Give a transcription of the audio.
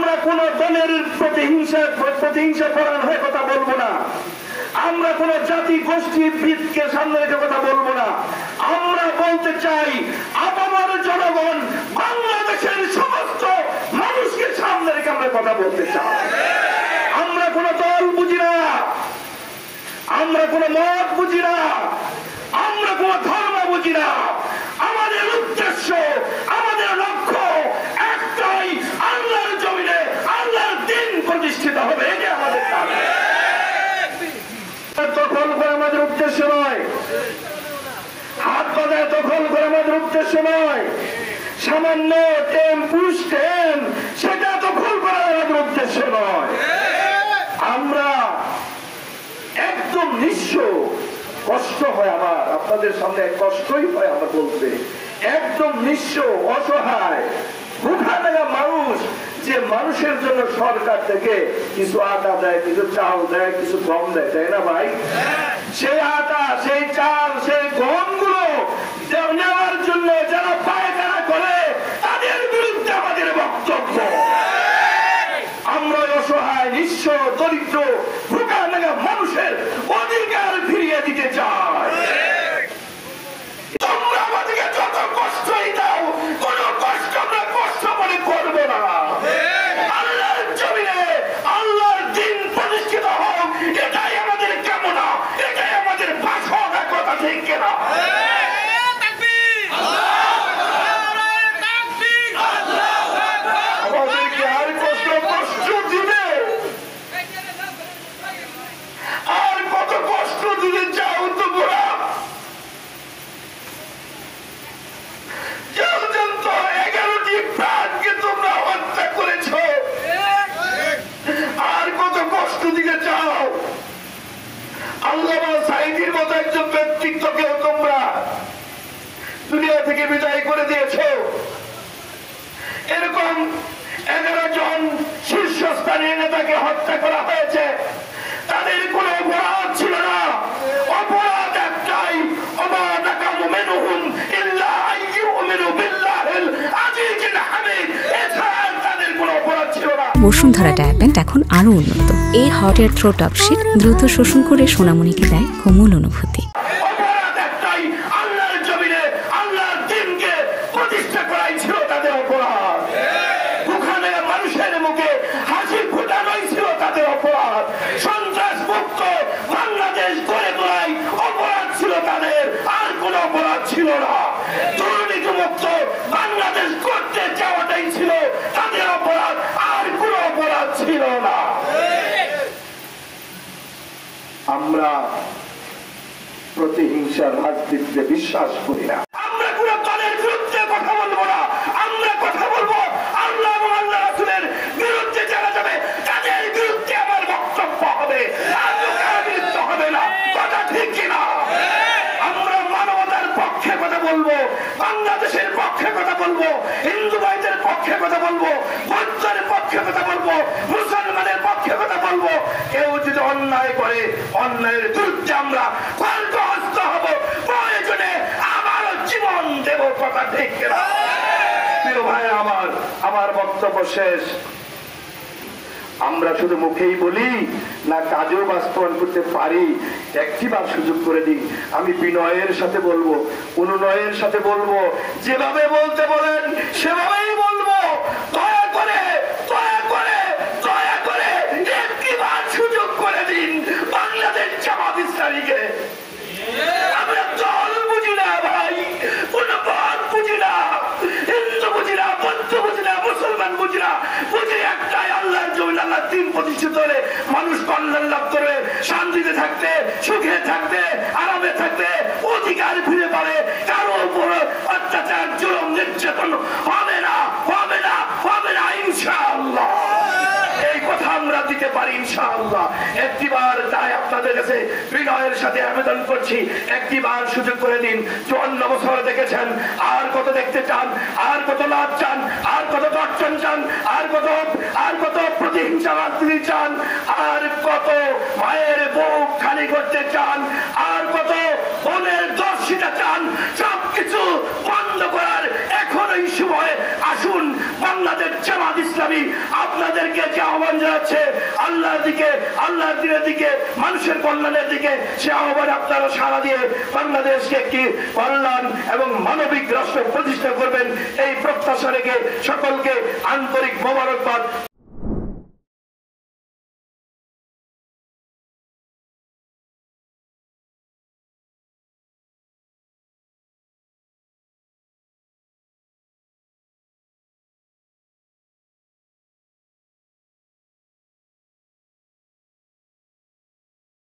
আমরা কোন দলের প্রতিহিংসা পরায়ণ হয়ে কথা বলবো না, আমরা কোন জাতি গোষ্ঠী ভিতকে সামনে রেখে কথা বলবো না। আমরা বলতে চাই আপামর জনগণ বাংলাদেশের সমস্ত মানুষকে সামনে রেখে আমরা কথা বলতে চাই। আমরা কোন দল বুঝি না, আমরা কোন মত বুঝি না, আমরা কোন ধর্ম বুঝি না। আমাদের উদ্দেশ্য, আমাদের লক্ষ্য একটাই, আল্লাহর জমিনে আল্লাহর দ্বীন প্রতিষ্ঠিত হবে, এটা আমাদের কাজ। দখল করে আমাদের উদ্দেশ্য নয়, হাত বাজায় দখল করে আমাদের উদ্দেশ্য নয়, সামান্য টেম্পু স্ট্যান্ড সেটা দখল করা আমাদের উদ্দেশ্য নয়। আমরা একদম নিঃস্ব, কষ্ট হয় আমার, আপনাদের সামনে কষ্টই হয় আমার বলতে, একদম নিঃস্ব অসহায় ভুখা থাকা মানুষ, যে মানুষের জন্য সরকার থেকে কিছু আটা দেয়, কিছু চাল দেয়, কিছু গম দেয়, তাই না ভাই? সেই আটা, সেই চাল, সেই গম গুলো নেওয়ার জন্য যারা পায়খানা করে তাদের বিরুদ্ধে আমাদের বক্তব্য। আমরা অসহায় নিঃস্ব দরিদ্র ভুখা থাকা মানুষের অধিকার ফিরিয়ে দিতে চাই। তোমরা আমাদেরকে যত কষ্টই দাও, কোন কষ্ট আমরা কষ্ট মনে করবো না। আল্লাহর জমিনে আল্লাহর দ্বীন প্রতিষ্ঠিত হোক, এটাই আমাদের কামনা, এটাই আমাদের ভাষা, কথা ঠিক কিনা? আমাদেরকে আর কষ্ট দিবে, আর কত কষ্ট দিলে যাও তোমরা। পর্যন্ত 11টি প্রাণকে তোমরা হত্যা করেছ, আর কত কষ্ট দিতে চাও? আল্লামা সাঈদীর মতো একজন ব্যক্তিত্বকেও তোমরা দুনিয়া থেকে বিদায় করে দিয়েছ। এরকম 11 জন শীর্ষস্থানীয় নেতাকে হত্যা করা হয়েছে, তাদের কোনো অপরাধ ছিল না। অপরাধ একটাই, ওমা নাকামু মিনহুম ইল্লা আইয়ুমিনু বিল্লাহিল আজিজিল হামিদ, এছাড়া তাদের কোনো অপরাধ ছিল না। বসুন্ধরা ডায়াপেন্ট এখন আরো উন্নত। এই হট এয়ার থ্রো টপশিট দ্রুত শোষণ করে সোনামণিকে দেয় কোমল অনুভূতি। অপরাধ একটাই, আল্লাহর জমিনে আল্লাহর দ্বীনকে প্রতিষ্ঠা করাই ছিল তাদের অপরাধ। ওখানে মানুষের মুখে হাসি ফোটানোই ছিল তাদের অপরাধ। সন্ত্রাস মুক্ত বাংলাদেশ গড়ে তোলাই অপরাধ ছিল তাদের, আর কোন অপরাধ ছিল না। দুর্নীতি মুক্ত বাংলাদেশ করতে যাওয়াটাই ছিল তাদের অপরাধ, আর কোন অপরাধ ছিল না। আমরা প্রতিহিংসার রাজনীতিতে বিশ্বাস করি না। আমরা কোন দলের বিরুদ্ধে কথা বলবো না, আমরা কথা বলবো আল্লাহ এবং আল্লাহ রাসূলের বিরুদ্ধে। যারা যাবে তাদের বিরুদ্ধে আমার বক্তব্য হবে, আর কারো বিরুদ্ধে হবে না, কথা ঠিক কিনা? আমরা মানবতার পক্ষে কথা বলবো, বাংলাদেশের পক্ষে কথা বলবো, হিন্দু ভাইদের পক্ষে কথা বলবো, বৌদ্ধের পক্ষে কথা বলবো, মুসলমানের পক্ষে কথা বলবো। কেউ যদি অন্যায় করে, অন্যায়ের বিরুদ্ধে আমরা কণ্ঠস্থ হব, প্রয়োজনে আমারও জীবন দেব, কথা ঠিক কিনা? প্রিয় ভাই আমার বক্তব্য শেষ। আমরা শুধু মুখেই বলি না, কাজেও বাস্তবায়ন করতে পারি? একটিবার সুযোগ করে দিই। আমি বিনয়ের সাথে বলবো, অনুনয়ের সাথে বলবো, যেভাবে বলতে বলেন সেভাবেই বলবো। দয়া করে দয়া করে দয়া করে একটিবার সুযোগ করে দিন বাংলাদেশ জামাত ইসলামীকে। আমরা দল বুঝি না ভাই, কোন পথ বুঝি না, হিন্দু বুঝি না, বৌদ্ধ বুঝি না, মুসলমান বুঝি না, বুঝি একটাই, আল্লাহর জমিন আল্লাহর দ্বীন প্রতিষ্ঠিত হলে মানুষ কল্যাণ লাভ করবে, শান্তিতে থাকতে, সুখে থাকতে, আরামে থাকতে, অধিকার ফিরে পাবে, কারো উপর অত্যাচার জুলুম নির্যাতন হবে না, হবে না, হবে না, ইনশাআল্লাহ। এই কথা আমরা দিতে পারি ইনশাআল্লাহ। একটিবার তাই আপনাদের কাছে বিনয়ের সাথে আবেদন করছি, একটিবার সুযোগ করে দিন। 54 বছর দেখেছেন, আর কত দেখতে চান? আর কত লাভ চান? আর কত দর্শন চান? আর কত প্রতিহিংসা রাজনীতি চান? আর কত মায়ের বুক খালি করতে চান? আর কত বোনের দর্শিতা চান? সবকিছু বন্ধ করার এখনো এই সময়ে আসুন বাংলাদেশ জামাত ইসলামী আপনাদেরকে যে আহ্বান জানাচ্ছে আল্লাহর দিকে, আল্লাহর দিনের দিকে, মানুষের কল্যাণের দিকে, সে আহ্বান আপনারা সাড়া দিয়ে বাংলাদেশকে একটি কল্যাণ এবং মানবিক রাষ্ট্র প্রতিষ্ঠা করবেন এই প্রত্যাশা রেখে সকলকে আন্তরিক মোবারকবাদ